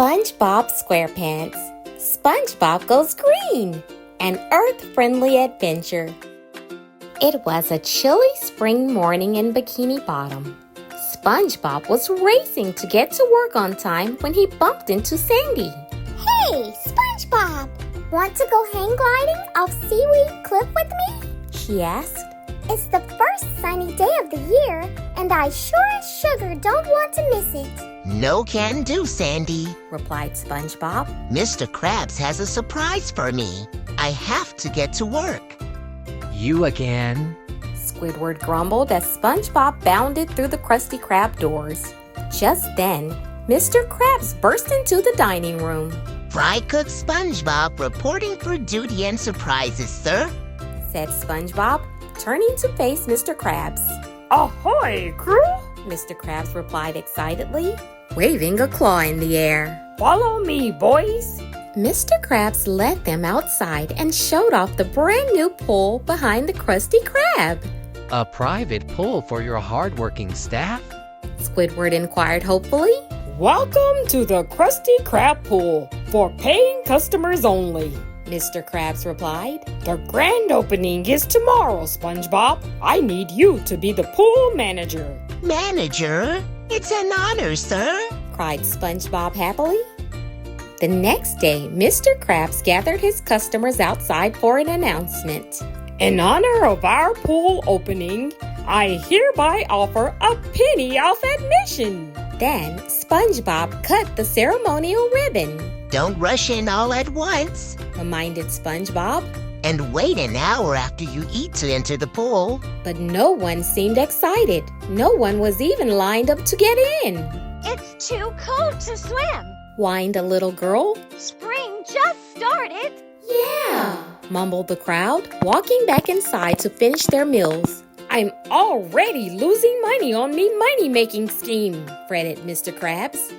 SpongeBob SquarePants. SpongeBob Goes Green, an Earth-friendly adventure. It was a chilly spring morning in Bikini Bottom. SpongeBob was racing to get to work on time when he bumped into Sandy. Hey, SpongeBob! Want to go hang gliding off Seaweed Cliff with me? She asked. It's the first sunny day of the year, and I sure as sugar don't want to miss it. No can do, Sandy, replied SpongeBob. Mr. Krabs has a surprise for me. I have to get to work. You again? Squidward grumbled as SpongeBob bounded through the Krusty Krab doors. Just then, Mr. Krabs burst into the dining room. Fry Cook SpongeBob reporting for duty and surprises, sir, said SpongeBob, turning to face Mr. Krabs. Ahoy, crew! Mr. Krabs replied excitedly, waving a claw in the air. Follow me, boys! Mr. Krabs led them outside and showed off the brand new pool behind the Krusty Krab. A private pool for your hardworking staff? Squidward inquired hopefully. Welcome to the Krusty Krab pool for paying customers only, Mr. Krabs replied. The grand opening is tomorrow, SpongeBob. I need you to be the pool manager. Manager? It's an honor, sir, cried SpongeBob happily. The next day, Mr. Krabs gathered his customers outside for an announcement. In honor of our pool opening, I hereby offer a penny off admission. Then, SpongeBob cut the ceremonial ribbon. Don't rush in all at once, reminded SpongeBob. And wait an hour after you eat to enter the pool. But no one seemed excited. No one was even lined up to get in. It's too cold to swim, whined a little girl. Spring just started. Yeah, mumbled the crowd, walking back inside to finish their meals. I'm already losing money on me money-making scheme, fretted Mr. Krabs.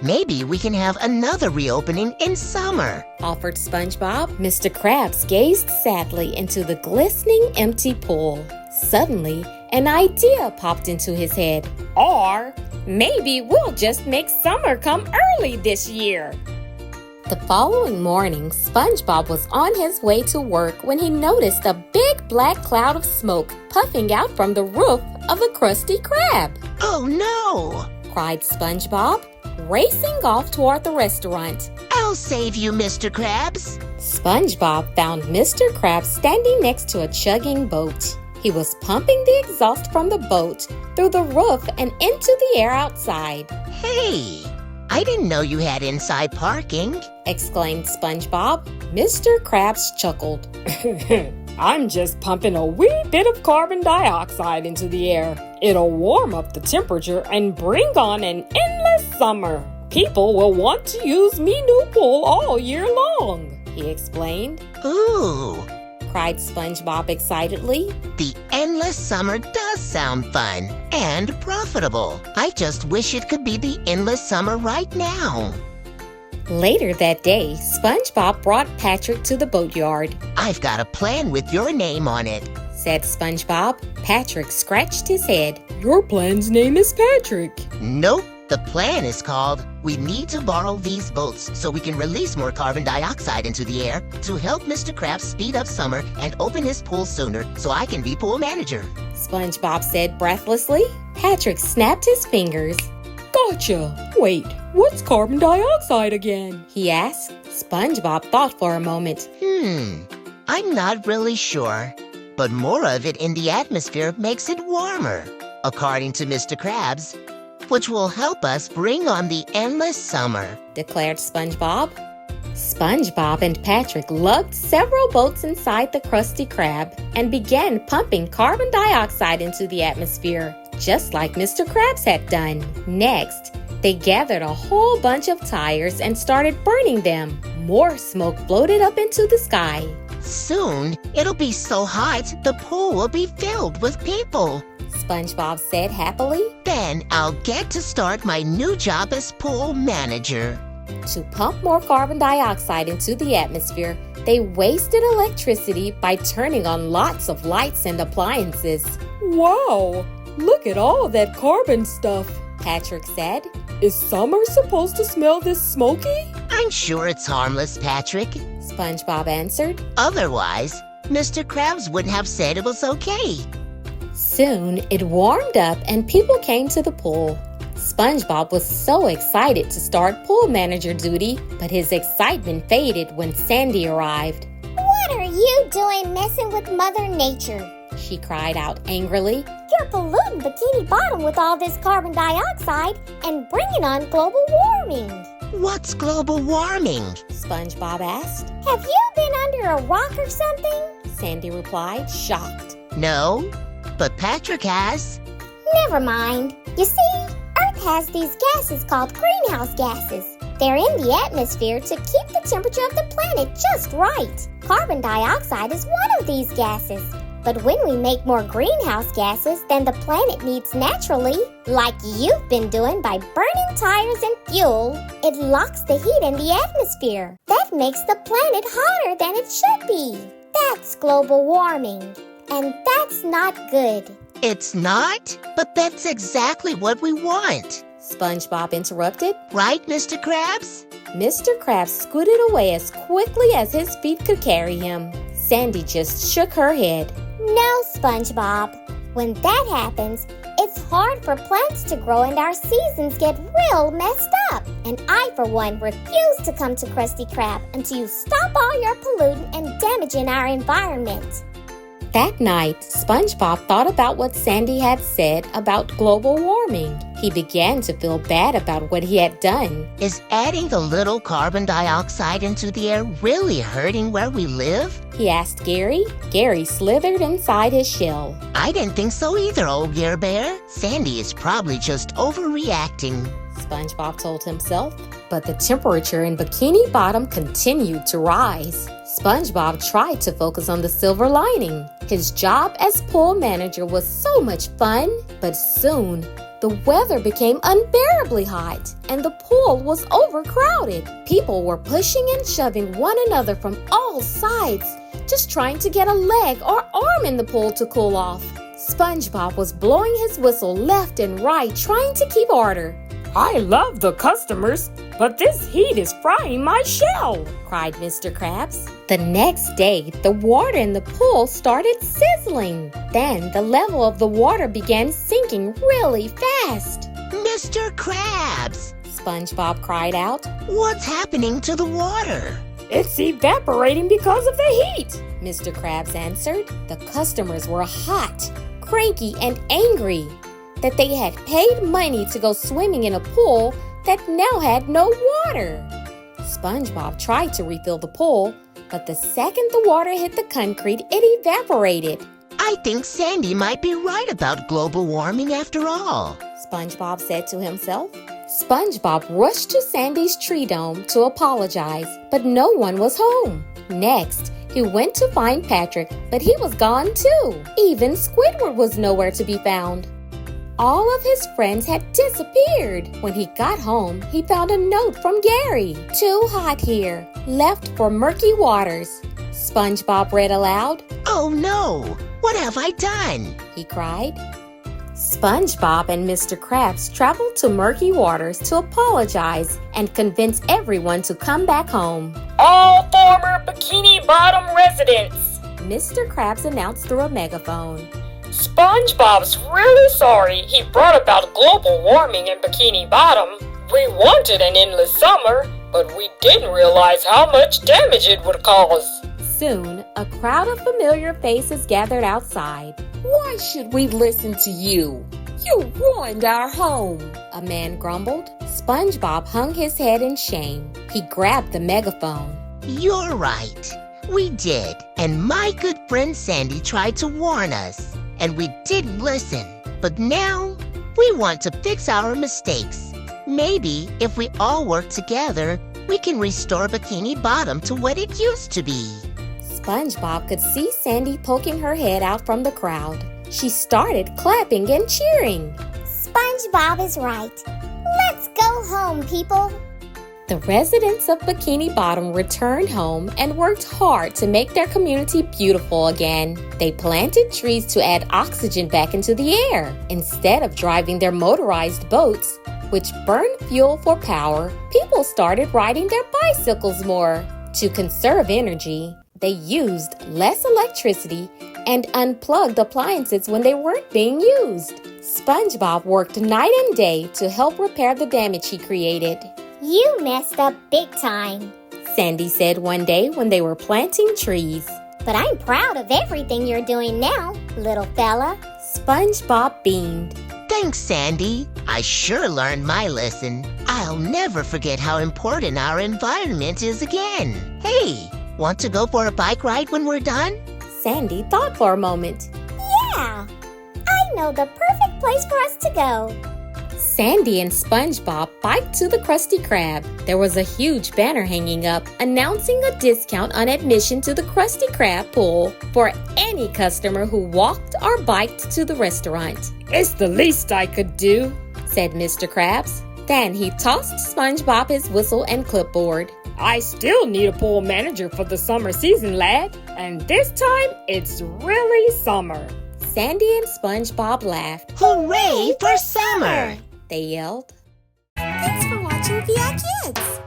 Maybe we can have another reopening in summer, offered SpongeBob. Mr. Krabs gazed sadly into the glistening empty pool. Suddenly, an idea popped into his head. Or maybe we'll just make summer come early this year. The following morning, SpongeBob was on his way to work when he noticed a big black cloud of smoke puffing out from the roof of the Krusty Krab. Oh no! cried SpongeBob, racing off toward the restaurant. I'll save you, Mr. Krabs. SpongeBob found Mr. Krabs standing next to a chugging boat. He was pumping the exhaust from the boat through the roof and into the air outside. Hey! I didn't know you had inside parking, exclaimed SpongeBob. Mr. Krabs chuckled. I'm just pumping a wee bit of carbon dioxide into the air. It'll warm up the temperature and bring on an endless summer. People will want to use me new pool all year long, he explained. Ooh, cried SpongeBob excitedly. The endless summer does sound fun and profitable. I just wish it could be the endless summer right now. Later that day, SpongeBob brought Patrick to the boatyard. I've got a plan with your name on it, said SpongeBob. Patrick scratched his head. Your plan's name is Patrick. Nope. The plan is called, we need to borrow these boats so we can release more carbon dioxide into the air to help Mr. Krabs speed up summer and open his pool sooner so I can be pool manager, SpongeBob said breathlessly. Patrick snapped his fingers. Gotcha! Wait, what's carbon dioxide again? He asked. SpongeBob thought for a moment. I'm not really sure, but more of it in the atmosphere makes it warmer, according to Mr. Krabs, which will help us bring on the endless summer, declared SpongeBob. SpongeBob and Patrick lugged several boats inside the Krusty Krab and began pumping carbon dioxide into the atmosphere, just like Mr. Krabs had done. Next, they gathered a whole bunch of tires and started burning them. More smoke floated up into the sky. Soon, it'll be so hot, the pool will be filled with people, SpongeBob said happily. Then I'll get to start my new job as pool manager. To pump more carbon dioxide into the atmosphere, they wasted electricity by turning on lots of lights and appliances. Wow! Look at all that carbon stuff, Patrick said. Is summer supposed to smell this smoky? I'm sure it's harmless, Patrick. SpongeBob answered. Otherwise, Mr. Krabs wouldn't have said it was okay. Soon, it warmed up and people came to the pool. SpongeBob was so excited to start pool manager duty, but his excitement faded when Sandy arrived. What are you doing messing with Mother Nature? She cried out angrily. You're polluting Bikini Bottom with all this carbon dioxide and bringing on global warming. What's global warming? SpongeBob asked. Have you been under a rock or something? Sandy replied, shocked. No, but Patrick has. Never mind. You see, Earth has these gases called greenhouse gases. They're in the atmosphere to keep the temperature of the planet just right. Carbon dioxide is one of these gases. But when we make more greenhouse gases than the planet needs naturally, like you've been doing by burning tires and fuel, it locks the heat in the atmosphere. That makes the planet hotter than it should be. That's global warming. And that's not good. It's not? But that's exactly what we want. SpongeBob interrupted. Right, Mr. Krabs? Mr. Krabs scooted away as quickly as his feet could carry him. Sandy just shook her head. No, SpongeBob. When that happens, it's hard for plants to grow and our seasons get real messed up. And I, for one, refuse to come to Krusty Krab until you stop all your polluting and damaging our environment. That night, SpongeBob thought about what Sandy had said about global warming. He began to feel bad about what he had done. Is adding a little carbon dioxide into the air really hurting where we live? He asked Gary. Gary slithered inside his shell. I didn't think so either, old Gear Bear. Sandy is probably just overreacting. SpongeBob told himself. But the temperature in Bikini Bottom continued to rise. SpongeBob tried to focus on the silver lining. His job as pool manager was so much fun, but soon the weather became unbearably hot and the pool was overcrowded. People were pushing and shoving one another from all sides, just trying to get a leg or arm in the pool to cool off. SpongeBob was blowing his whistle left and right, trying to keep order. I love the customers, but this heat is frying my shell, cried Mr. Krabs. The next day, the water in the pool started sizzling. Then the level of the water began sinking really fast. Mr. Krabs! SpongeBob cried out. What's happening to the water? It's evaporating because of the heat, Mr. Krabs answered. The customers were hot, cranky, and angry that they had paid money to go swimming in a pool that now had no water. SpongeBob tried to refill the pool, but the second the water hit the concrete, it evaporated. I think Sandy might be right about global warming after all, SpongeBob said to himself. SpongeBob rushed to Sandy's tree dome to apologize, but no one was home. Next, he went to find Patrick, but he was gone too. Even Squidward was nowhere to be found. All of his friends had disappeared. When he got home, he found a note from Gary. Too hot here. Left for murky waters. SpongeBob read aloud. Oh no! What have I done? He cried. SpongeBob and Mr. Krabs traveled to murky waters to apologize and convince everyone to come back home. All former Bikini Bottom residents, Mr. Krabs announced through a megaphone. SpongeBob's really sorry he brought about global warming in Bikini Bottom. We wanted an endless summer, but we didn't realize how much damage it would cause. Soon, a crowd of familiar faces gathered outside. Why should we listen to you? You ruined our home, a man grumbled. SpongeBob hung his head in shame. He grabbed the megaphone. You're right. We did. And my good friend Sandy tried to warn us. And we didn't listen. But now, we want to fix our mistakes. Maybe if we all work together, we can restore Bikini Bottom to what it used to be. SpongeBob could see Sandy poking her head out from the crowd. She started clapping and cheering. SpongeBob is right. Let's go home, people. The residents of Bikini Bottom returned home and worked hard to make their community beautiful again. They planted trees to add oxygen back into the air. Instead of driving their motorized boats, which burned fuel for power, people started riding their bicycles more. To conserve energy, they used less electricity and unplugged appliances when they weren't being used. SpongeBob worked night and day to help repair the damage he created. You messed up big time. Sandy said one day when they were planting trees. But I'm proud of everything you're doing now, little fella. SpongeBob beamed. Thanks, Sandy. I sure learned my lesson. I'll never forget how important our environment is again. Hey, want to go for a bike ride when we're done? Sandy thought for a moment. Yeah, I know the perfect place for us to go. Sandy and SpongeBob biked to the Krusty Krab. There was a huge banner hanging up announcing a discount on admission to the Krusty Krab pool for any customer who walked or biked to the restaurant. It's the least I could do, said Mr. Krabs. Then he tossed SpongeBob his whistle and clipboard. I still need a pool manager for the summer season, lad. And this time, it's really summer. Sandy and SpongeBob laughed. Hooray for summer! They yelled. Thanks for watching VI Kids.